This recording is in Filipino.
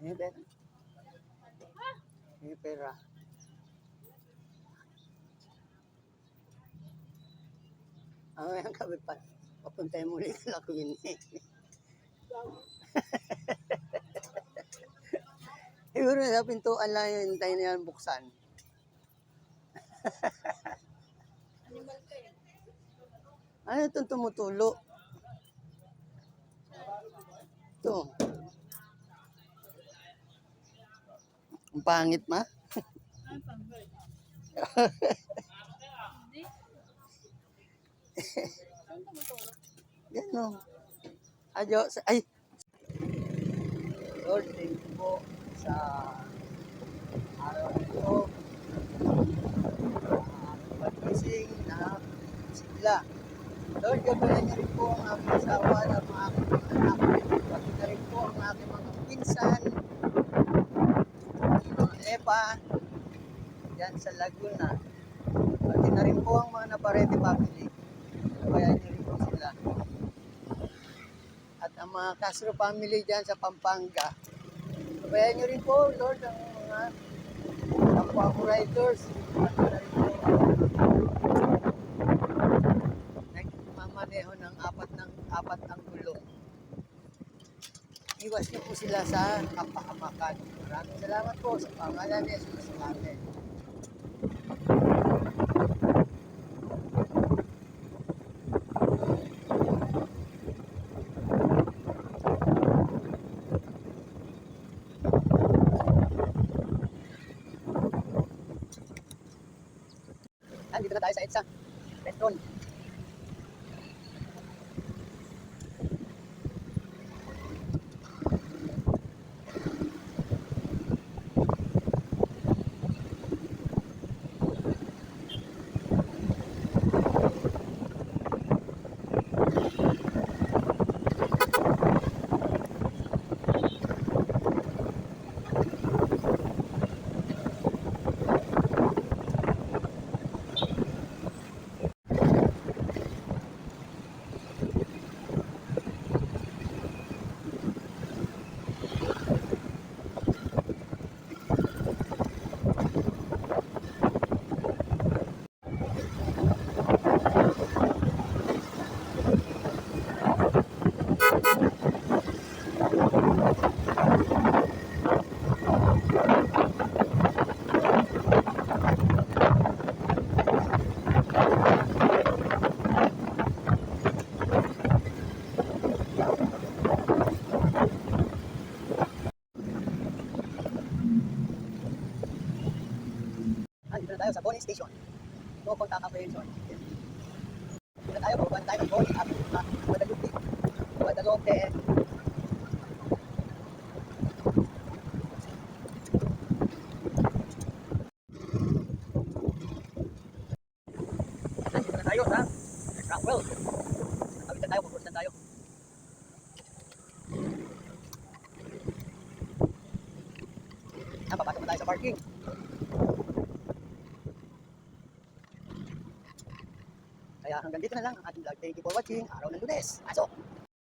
May pera. May pera. Ang gabi pa. Papuntahin mo ulit sa Lakwin. Siguro sa pintuan lang yung hintayin na yan buksan. Ano itong tumutulo? Ito. Ang pangit ma. Gano'n. Adios. Ay! Lord, thank you po sa araw nito. Pag-ising na sigla. Lord, gabayan niyo rin po ang aking asawa at mga aking mga anak. Pati na rin po ang aking mga pinsan, mga lepa, dyan sa Laguna. Pati na rin po ang mga Navarrete family. Gabayan niyo rin po sila. At ang mga Castro family dyan sa Pampanga. Gabayan niyo rin po, Lord, ang mga kapwa ko riders. At na rin po nagmamaneho ng apat ng gulong. Iwas niyo po sila sa kapahamakan. Maraming salamat po sa pangalan ni Jesus. Amen. Dito na tayo sa EDSA restaurant. Dito na tayo sa Bonnie Station. No contact apprehension. Dito na tayo, buwan tayo ng Bonnie at Guadalupe. Guadalupe. Dito na tayo sa Rockwell. Nakawit na tayo, pupunta na tayo. Papasok na tayo sa parking. Kaya hanggang dito na lang ang ating vlog. Thank you for watching. Araw ng Lunes. Pasok!